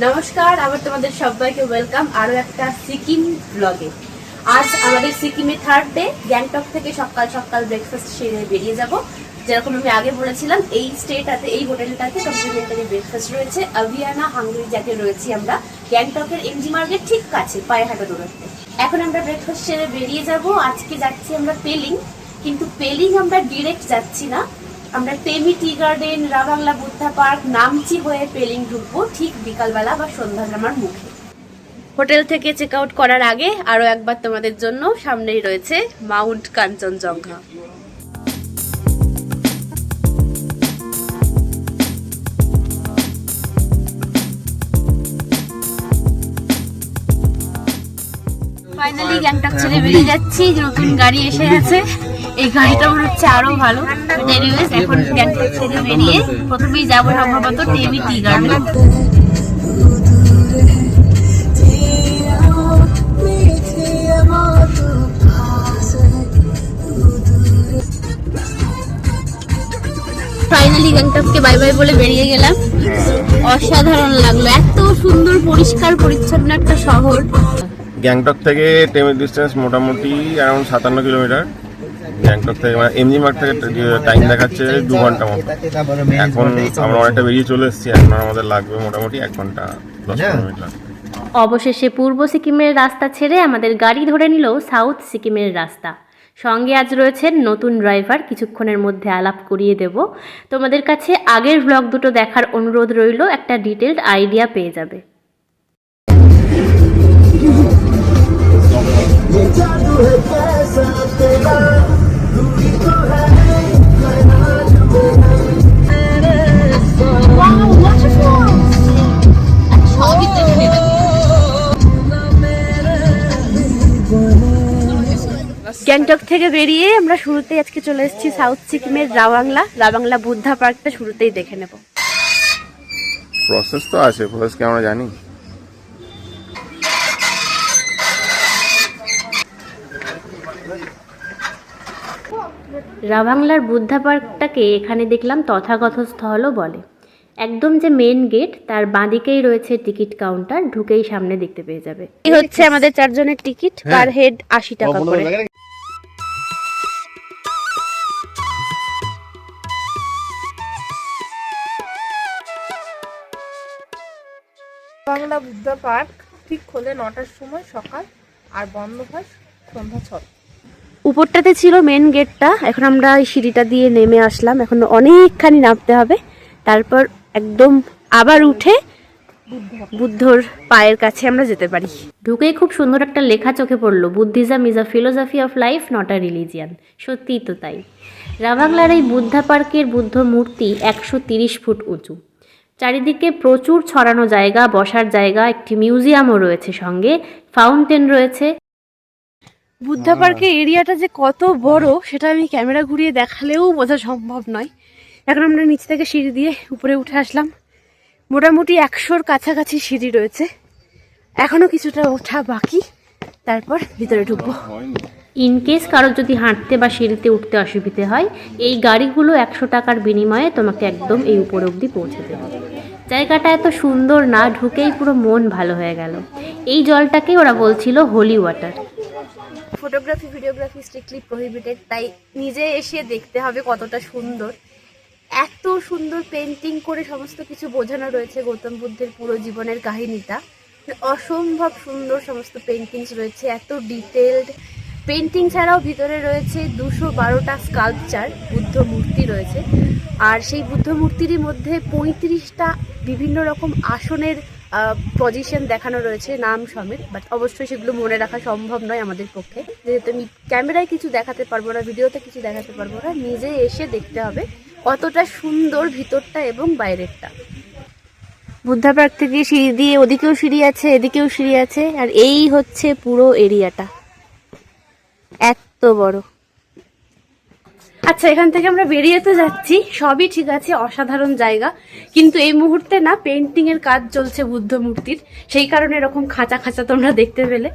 নমস্কার, আবার তোমাদের সবাইকে ওয়েলকাম আরো একটা সিকিম ব্লগে। আজ আমাদের সিকিমে থার্ড ডে। গ্যাংটক থেকে সকাল সকাল ব্রেকফাস্ট সেরে বেরিয়ে যাব। যেরকম আমি আগে বলেছিলাম, এই স্টেটাতে, এই হোটেলটাতে কমপ্লিমেন্টারি ব্রেকফাস্ট রয়েছে। আভিয়ানা হাঙ্গরি জ্যাকে রয়েছি আমরা গ্যাংটকের এমজি মার্কেট ঠিক কাছে, পায়ে হাঁটা দূরত্বে। এখন আমরা ব্রেকফাস্ট সেরে বেরিয়ে যাব। আজকে যাচ্ছি আমরা পেলিং, কিন্তু পেলিং আমরা ডিরেক্ট যাচ্ছি না, আমরা Tammy tea garden, Ravangla Buddha park, Namchi হয়ে পেলিং ঢুকবো ঠিক বিকালবেলা বা সন্ধ্যার মুখে। হোটেল থেকে চেক আউট করার আগে আরো একবার তোমাদের জন্য সামনেই রয়েছে মাউন্ট কাঞ্চনজঙ্ঘা। ফাইনালি গ্যাংটক ছেড়ে বেরিয়ে যাচ্ছি। নতুন গাড়ি এসে গেছে, এই গাড়িটা মনে হচ্ছে আরো ভালো। এনিওয়েজ, এখন গ্যাংটক ছেড়ে বেরিয়ে প্রথমেই যাবো সম্ভবত টেমি টি গার্ডেন। ফাইনালি গ্যাংটককে বাই বাই বলে বেরিয়ে গেলাম। অসাধারণ লাগলো, এত সুন্দর পরিষ্কার পরিচ্ছন্ন একটা শহর। গ্যাংটক থেকে টেমি ডিস্টেন্স মোটামুটি অ্যারাউন্ড 57 কিলোমিটার। গ্যাংটক থেকে মানে এমজি মার্গ থেকে টাইম দেখাচ্ছে 2 ঘন্টা মতো। এখন আমরা অনেকটা বেরিয়ে চলে এসেছি, এখন আমাদের লাগবে মোটামুটি 1 ঘন্টা 10 মিনিট। অবশেষে পূর্ব সিকিমের রাস্তা ছেড়ে আমাদের গাড়ি ধরে নিল সাউথ সিকিমের রাস্তা। সঙ্গে আজ রয়েছেন নতুন ড্রাইভার, কিছুক্ষণের মধ্যে আলাপ করিয়ে দেব। তোমাদের কাছে আগের ব্লগ দুটো দেখার অনুরোধ রইল, একটা ডিটেলড আইডিয়া পেয়ে যাবে। গ্যাংটক থেকে বেরিয়ে আমরা শুরুতেই আজকে চলে এসেছি সাউথ সিকিমের রাবাংলা বুদ্ধা পার্কটা শুরুতেই দেখে নেব। প্রসেস তো আছে, প্রসেস কি আমরা জানি? রাবাংলার বুদ্ধা পার্কটাকে এখানে দেখলাম তথাগত স্থলও বলে। একদম যে মেন গেট, তার বাঁদিকেই রয়েছে টিকিট কাউন্টার, ঢুকেই সামনে দেখতে পেয়ে যাবে। এই হচ্ছে আমাদের 4 জনের টিকিট, পার হেড 80 টাকা করে। বাংলা বুদ্ধা পার্ক ঠিক খোলে 9টার সময় সকাল, আর বন্ধ হয় সন্ধ্যা 6টা। উপরটাতে ছিল মেন গেটটা, এখন আমরা এই সিঁড়িটা দিয়ে নেমে আসলাম। এখন অনেকখানি নামতে হবে, তারপর একদম আবার উঠে বুদ্ধর পায়ের কাছে আমরা যেতে পারি। ঢুকেই খুব সুন্দর একটা লেখা চোখে পড়লো, Buddhism is a philosophy of life, not a religion. সত্যিই তো তাই। রাবাংলার এই বুদ্ধা পার্কের বুদ্ধ মূর্তি 130 ফুট উঁচু। চারিদিকে প্রচুর ছড়ানো জায়গা, বসার জায়গা, একটি মিউজিয়ামও রয়েছে, সঙ্গে ফাউন্টেন রয়েছে। বুদ্ধা পার্কের এরিয়াটা যে কত বড় সেটা আমি ক্যামেরা ঘুরিয়ে দেখালেও বোঝা সম্ভব নয়। এখন আমরা নিচ থেকে সিঁড়ি দিয়ে উপরে উঠে আসলাম। মোটামুটি 100-র কাছাকাছি সিঁড়ি রয়েছে, এখনো কিছুটা ওঠা বাকি, তারপর ভিতরে ঢুকবো। ইনকেস কারোর যদি হাঁটতে বা সিঁড়িতে উঠতে অসুবিধে হয়, এই গাড়িগুলো 100 টাকার বিনিময়ে তোমাকে একদম এই উপরে অবধি পৌঁছে দেবে। জায়গাটা এত সুন্দর না, ঢুকেই পুরো মন ভালো হয়ে গেল। এই জলটাকে ওরা বলছিল holy water. Photography videography strictly prohibited, তাই নিজে এসে দেখতে হবে কতটা সুন্দর। এত সুন্দর পেন্টিং করে সমস্ত কিছু বোঝানো রয়েছে, গৌতম বুদ্ধের পুরো জীবনের কাহিনীটা। অসম্ভব সুন্দর সমস্ত পেন্টিংস রয়েছে, এত ডিটেলড। পেন্টিং ছাড়াও ভিতরে রয়েছে 212টা স্কাল্পচার, বুদ্ধ মূর্তি রয়েছে। আর সেই বুদ্ধ মূর্তিরই মধ্যে 35টা বিভিন্ন রকম আসনের পজিশন দেখানো রয়েছে, নাম সমেত। বাট অবশ্যই সেগুলো মনে রাখা সম্ভব নয় আমাদের পক্ষে, যেহেতু আমি ক্যামেরায় কিছু দেখাতে পারবো না, ভিডিওতে কিছু দেখাতে পারবো না। নিজে এসে দেখতে হবে কতটা সুন্দর ভিতরটা এবং বাইরেরটা। বুদ্ধা পার্ক থেকে সিঁড়ি দিয়ে ওদিকেও সিঁড়ি আছে, এদিকেও সিঁড়ি আছে, আর এই হচ্ছে পুরো এরিয়াটা, এত বড়। আচ্ছা, এখান থেকে আমরা বেরিয়ে তো যাচ্ছি, সবই ঠিক আছে, অসাধারণ জায়গা, কিন্তু এই মুহূর্তে না পেন্টিং এর কাজ চলছে বুদ্ধ মূর্তির, সেই কারণে এরকম খাঁচা খাঁচা তোমরা দেখতে পেলে।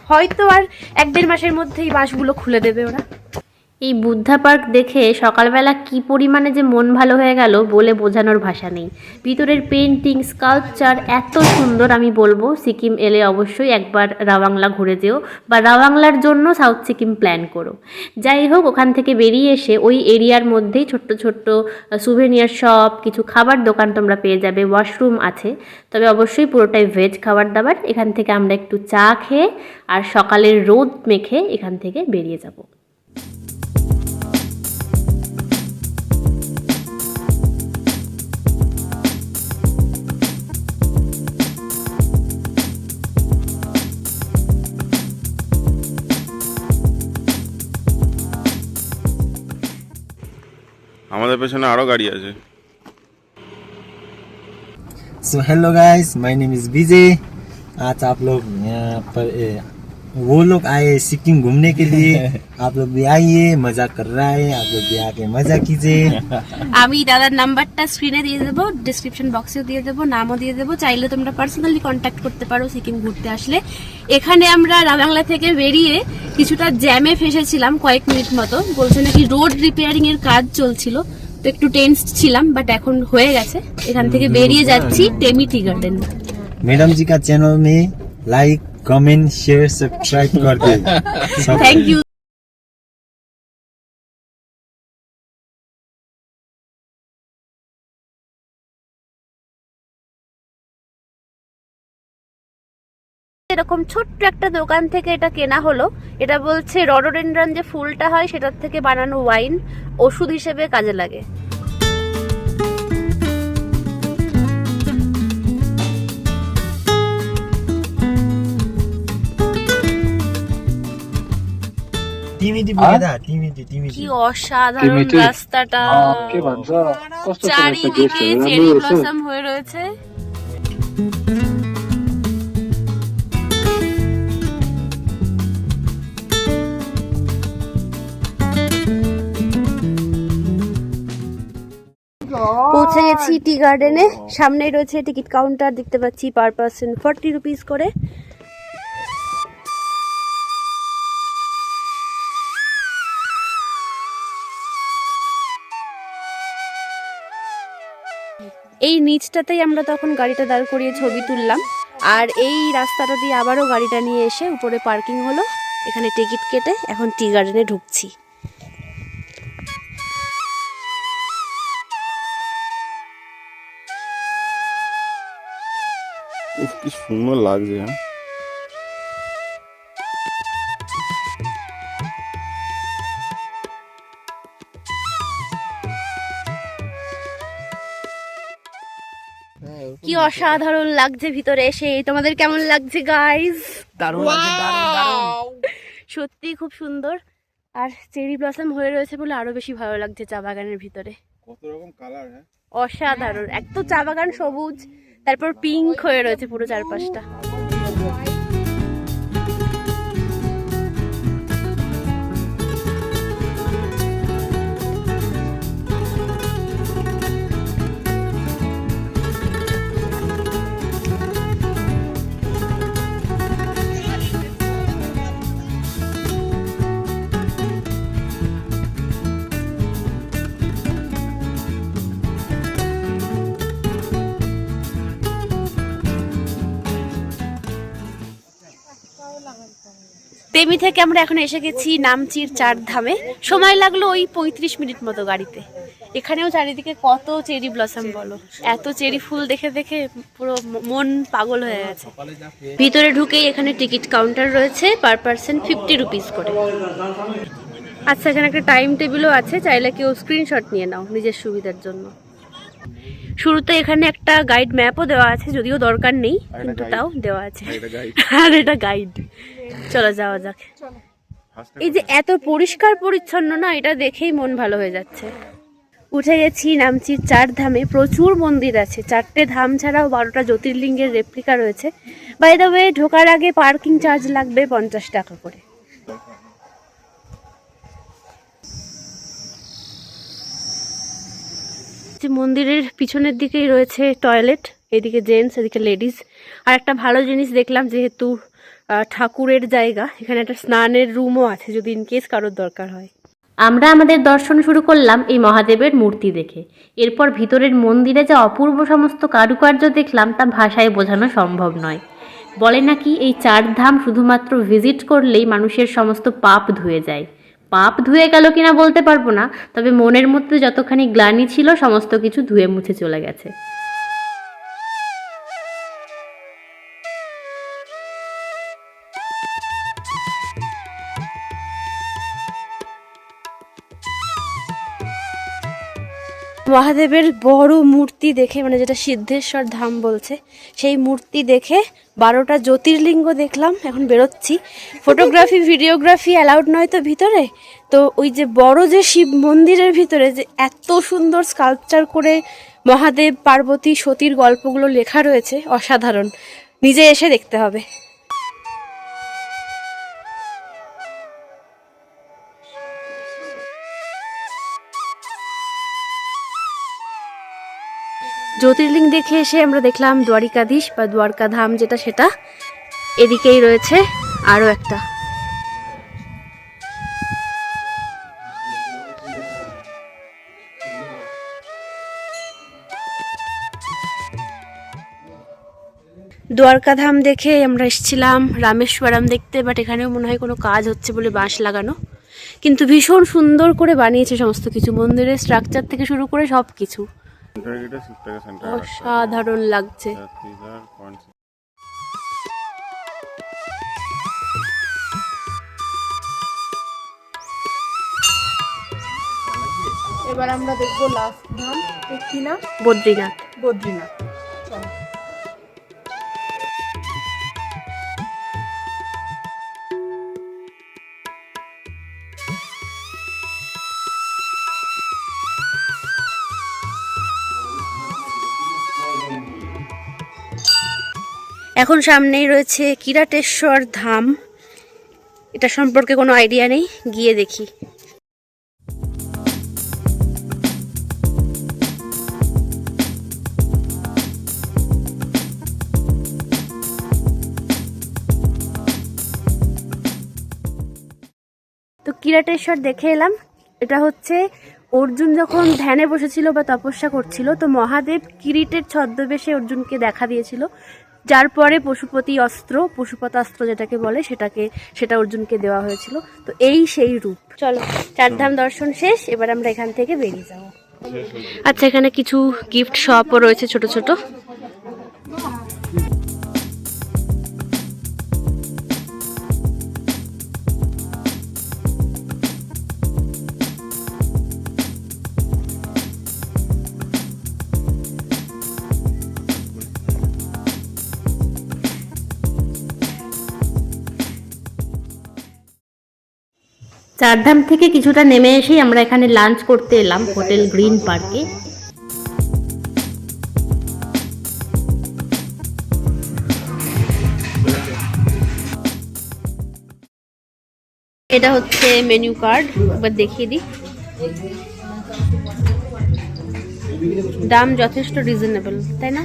হয়তো আর 1-1.5 মাসের মধ্যেই বাঁশগুলো খুলে দেবে ওরা। এই বুদ্ধা পার্ক দেখে সকালবেলা কি পরিমাণে যে মন ভালো হয়ে গেল বলে বোঝানোর ভাষা নেই। ভিতরের পেন্টিং, স্কাল্পচার এত সুন্দর, আমি বলবো সিকিম এলে অবশ্যই একবার রাওয়াংলা ঘুরে যেও, বা রাওয়াংলার জন্য সাউথ সিকিম প্ল্যান করো। যাই হোক, ওখান থেকে বেরিয়ে এসে ওই এরিয়ার মধ্যেই ছোট্ট ছোট্ট সুভেনিয়ার শপ, কিছু খাবার দোকান তোমরা পেয়ে যাবে, ওয়াশরুম আছে, তবে অবশ্যই পুরোটাই ভেজ খাবার দাবার। এখান থেকে আমরা একটু চা খেয়ে আর সকালের রোদ মেখে এখান থেকে বেরিয়ে যাব। আমাদের পেছনে আরো গাড়ি আছে। So hello guys, my name is Vijay. आज आप लोग यहाँ पर वो लोग आए सिक्किम घूमने के लिए। आप लोग भी आइए, मजा कर रहा है, आप लोग भी आके मजा कीजिए। আমি দাদার নাম্বারটা স্ক্রিনে দিয়ে দেবো, ডিসক্রিপশন বক্সেও দিয়ে দেবো, নামও দিয়ে দেবো, চাইলে তোমরা পার্সোনালি কন্ট্যাক্ট করতে পারো সিকিম ঘুরতে আসলে। এখানে আমরা রাবাংলা থেকে বেরিয়ে কিছুটা জ্যামে ফেসেছিলাম কয়েক মিনিট মতো, বলছে নাকি রোড রিপেয়ারিং এর কাজ চলছিল, তো একটু টেন্সড ছিলাম, বাট এখন হয়ে গেছে। এখান থেকে বেরিয়ে যাচ্ছি টেমি টি গার্ডেন। मैडम जी का चैनल में लाइक, कमेंट, शेयर, सब्सक्राइब कर दे। Thank you. এরকম ছোট্ট একটা দোকান থেকে এটা কেনা হলো। এটা বলছে রডোডেনড্রন যে ফুলটা হয় সেটার থেকে বানানো ওয়াইন, ওষুধ হিসেবে কাজে লাগে। टिमिटी बोकेदा, टिमिटी কি टिमिटी। অসাধারণ রাস্তাটা, চারিদিকে চেরি ব্লসম হয়ে রয়েছে। পৌঁছে গেছি টি গার্ডেনে, সামনেই রয়েছে টিকিট কাউন্টার, দেখতে পাচ্ছি পার পার্সন 40 রুপিস করে। এই নিচটাতেই আমরা তখন গাড়িটা দাঁড় করিয়ে ছবি তুললাম, আর এই রাস্তাটা দিয়ে আবারও গাড়িটা নিয়ে এসে উপরে পার্কিং হলো, এখানে টিকিট কেটে এখন টি গার্ডেনে ঢুকছি। উফ, কি সুন্দর লাগছে। হ্যাঁ, কি অসাধারণ লাগছে ভিতরে এসে। তোমাদের কেমন লাগছে গাইস? দারুণ লাগছে, দারুণ দারুণ। সত্যি খুব সুন্দর, আর চেরি ব্লসম হয়ে রয়েছে বলে আরো বেশি ভালো লাগছে চা বাগানের ভিতরে। কত রকম কালার। হ্যাঁ, অসাধারণ, এক তো চা বাগান সবুজ, তারপর পিঙ্ক হয়ে রয়েছে পুরো চারপাশটা। টেমি থেকে আমরা এখন এসে গেছি নামচির 4 ধামে। সময় লাগলো ওই 35 মিনিট মতো গাড়িতে। এখানেও চারিদিকে কত চেরি ব্লসম, বলো, এত চেরি ফুল দেখে দেখে পুরো মন পাগল হয়ে গেছে। ভিতরে ঢুকেই এখানে টিকিট কাউন্টার রয়েছে, পার পার্সন 50 রুপিস করে। আচ্ছা, এখানে একটা টাইম টেবিলও আছে, চাইলে কেউ স্ক্রিনশট নিয়ে নাও নিজের সুবিধার জন্য। শুরুতে এখানে একটা গাইড ম্যাপও দেওয়া আছে, যদিও দরকার নেই, কিন্তু তাও দেওয়া আছে। আর এটা গাইড। চলো যাওয়া যাক। এই যে এত পরিষ্কার পরিচ্ছন্ন না, এটা দেখেই মন ভালো হয়ে যাচ্ছে। উঠে গেছি নামচির 4 ধামে। প্রচুর মন্দির আছে, 4টে ধাম ছাড়াও 12টা জ্যোতির্লিঙ্গের রেপ্লিকা রয়েছে। বাই দ্য ওয়ে, ঢোকার আগে পার্কিং চার্জ লাগবে 50 টাকা করে। মন্দিরের পিছনের দিকেই রয়েছে টয়লেট, এদিকে জেন্টস, এদিকে লেডিস। আর একটা ভালো জিনিস দেখলাম, যেহেতু ঠাকুরের জায়গা, এখানে একটা স্নানের রুমও আছে যদি ইনকেস কারোর দরকার হয়। আমরা আমাদের দর্শন শুরু করলাম এই মহাদেবের মূর্তি দেখে। এরপর ভিতরের মন্দিরে যে অপূর্ব সমস্ত কারুকার্য দেখলাম তা ভাষায় বোঝানো সম্ভব নয়। বলে নাকি এই 4 ধাম শুধুমাত্র ভিজিট করলেই মানুষের সমস্ত পাপ ধুয়ে যায়। পাপ ধুয়ে গেল কিনা বলতে পারবো না, তবে মনের মধ্যে যতখানি গ্লানি ছিল সমস্ত কিছু ধুয়ে মুছে চলে গেছে। মহাদেবের বড় মূর্তি দেখে, মানে যেটা সিদ্ধেশ্বর ধাম বলছে, সেই মূর্তি দেখে 12টা জ্যোতির্লিঙ্গ দেখলাম। এখন বেরোচ্ছি। ফটোগ্রাফি ভিডিওগ্রাফি অ্যালাউড নয় তো ভিতরে, তো ওই যে বড় যে শিব মন্দিরের ভিতরে যে এত সুন্দর স্কাল্পচার করে মহাদেব পার্বতী সতীর গল্পগুলো লেখা রয়েছে, অসাধারণ। নিজে এসে দেখতে হবে। জ্যোতির্লিঙ্গ দেখে এসে আমরা দেখলাম দ্বারিকাধীশ বা দ্বারকা ধাম যেটা, সেটা এদিকেই রয়েছে আরও একটা। দ্বারকা ধাম দেখে আমরা এসেছিলাম রামেশ্বরম দেখতে, বাট এখানেও মনে হয় কোনো কাজ হচ্ছে বলে বাঁশ লাগানো, কিন্তু ভীষণ সুন্দর করে বানিয়েছে সমস্ত কিছু, মন্দিরের স্ট্রাকচার থেকে শুরু করে সব কিছু অসাধারণ লাগছে। এবার আমরা দেখবো লাস্ট ধাম, কি না? বদ্রীনাথ। বদ্রীনাথ। চলো। এখন সামনেই রয়েছে কিরাটেশ্বর ধাম। এটা সম্পর্কে কোনো আইডিয়া নেই, গিয়ে দেখি। তো কিরাটেশ্বর দেখে এলাম। এটা হচ্ছে অর্জুন যখন ধ্যানে বসেছিল বা তপস্যা করছিল, তো মহাদেব কিরিটের ছদ্মবেশে অর্জুনকে দেখা দিয়েছিল, যার পরে পশুপতাস্ত্র যেটাকে বলে সেটা অর্জুনকে দেওয়া হয়েছিল। তো এই সেই রূপ। চলো, 4 ধাম দর্শন শেষ, এবার আমরা এখান থেকে বেরিয়ে যাব। আচ্ছা, এখানে কিছু গিফট শপও রয়েছে ছোট ছোট। চারধাম থেকে কিছুটা নেমে এসেই আমরা এখানে লাঞ্চ করতে এলাম হোটেল গ্রিন পার্কে। এটা হচ্ছে মেনু কার্ড, একবার দেখিয়ে দিই। দাম যথেষ্ট রিজনেবল, তাই না?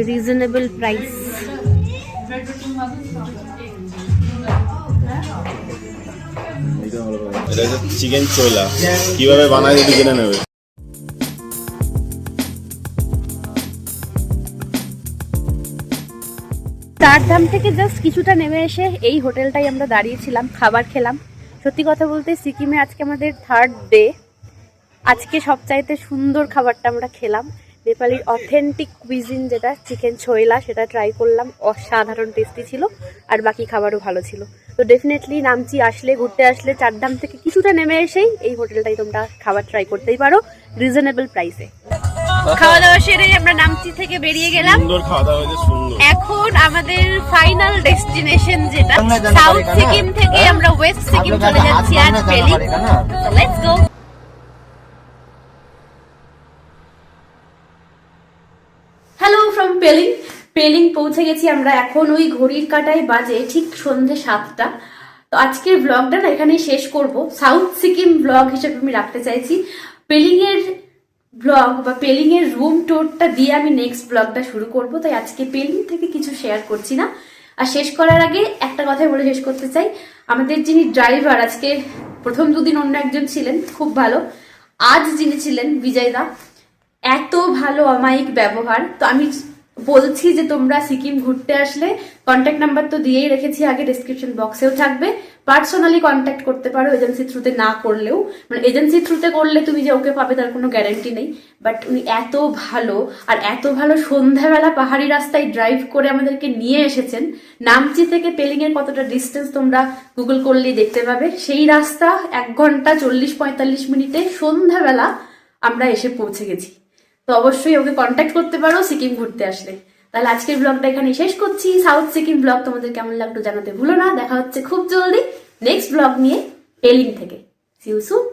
Reasonable price. এটা হচ্ছে চিকেন চোলা, কিভাবে বানায় যদি জেনে নেবে। চারধাম থেকে জাস্ট কিছুটা নেমে এসে এই হোটেলটাই আমরা দাঁড়িয়েছিলাম, খাবার খেলাম। সত্যি কথা বলতে সিকিমে আজকে আমাদের 3rd ডে। আজকে সবচাইতে সুন্দর খাবারটা আমরা খেলাম, নেপালির অথেন্টিক কুইজিন যেটা চিকেন ছোয়লা, সেটা ট্রাই করলাম। অসাধারণ টেস্টি ছিল, আর বাকি খাবারও ভালো ছিল। তো ডেফিনেটলি নামচি আসলে, ঘুরতে আসলে চারধাম থেকে কিছুটা নেমে এসেই এই হোটেলটাই তোমরা খাবার ট্রাই করতেই পারো রিজনেবল প্রাইসে। খাওয়া দাওয়া সেরে আমরা নামচি থেকে বেরিয়ে গেলাম। সুন্দর খাওয়া দাওয়া হয়েছে, সুন্দর। এখন আমাদের ফাইনাল ডেস্টিনেশন যেটা সাউথ সিকিম থেকে আমরা ওয়েস্ট সিকিম চলে যাচ্ছি আর Pelling. Let's go. Hello from Pelling. Pelling পৌঁছে গেছি আমরা এখন। ওই ঘড়ির কাঁটায় বাজে ঠিক সন্ধ্যে 7টা। তো আজকের ব্লগটা না এখানেই শেষ করব। সাউথ সিকিম ব্লগ হিসেবে আমি রাখতে চাইছি। পেলিং এর ব্লগ বা পেলিং এর রুম ট্যুরটা দিয়ে আমি নেক্সট ব্লগটা শুরু করব, তাই আজকে পেলিং থেকে কিছু শেয়ার করছি না। আর শেষ করার আগে একটা কথাই বলে শেষ করতে চাই, আমাদের যিনি ড্রাইভার, আজকে প্রথম দুদিন অন্য একজন ছিলেন খুব ভালো, আজ যিনি ছিলেন বিজয় দা, এত ভালো অমায়িক ব্যবহার। তো আমি বলছি যে তোমরা সিকিম ঘুরতে আসলে কন্ট্যাক্ট নাম্বার তো দিয়েই রেখেছি আগে, ডেসক্রিপশন বক্সেও থাকবে, পার্সোনালি কন্ট্যাক্ট করতে পারো এজেন্সি থ্রুতে না করলেও। মানে এজেন্সি থ্রুতে করলে তুমি যে ওকে পাবে তার কোনো গ্যারান্টি নেই, বাট উনি এত ভালো, আর এত ভালো সন্ধ্যাবেলা পাহাড়ি রাস্তায় ড্রাইভ করে আমাদেরকে নিয়ে এসেছেন। নামচি থেকে পেলিং এর কতটা ডিস্টেন্স তোমরা গুগল করলেই দেখতে পাবে, সেই রাস্তা 1 ঘন্টা 40-45 মিনিটে সন্ধ্যাবেলা আমরা এসে পৌঁছে গেছি। তো অবশ্যই ওকে কন্ট্যাক্ট করতে পারো সিকিম ঘুরতে আসলে। তাহলে আজকের ব্লগটা এখানে শেষ করছি। সাউথ সিকিম ব্লগ তোমাদের কেমন লাগলো জানাতে ভুলো না। দেখা হচ্ছে খুব জলদি নেক্সট ব্লগ নিয়ে পেলিং থেকে। See you soon.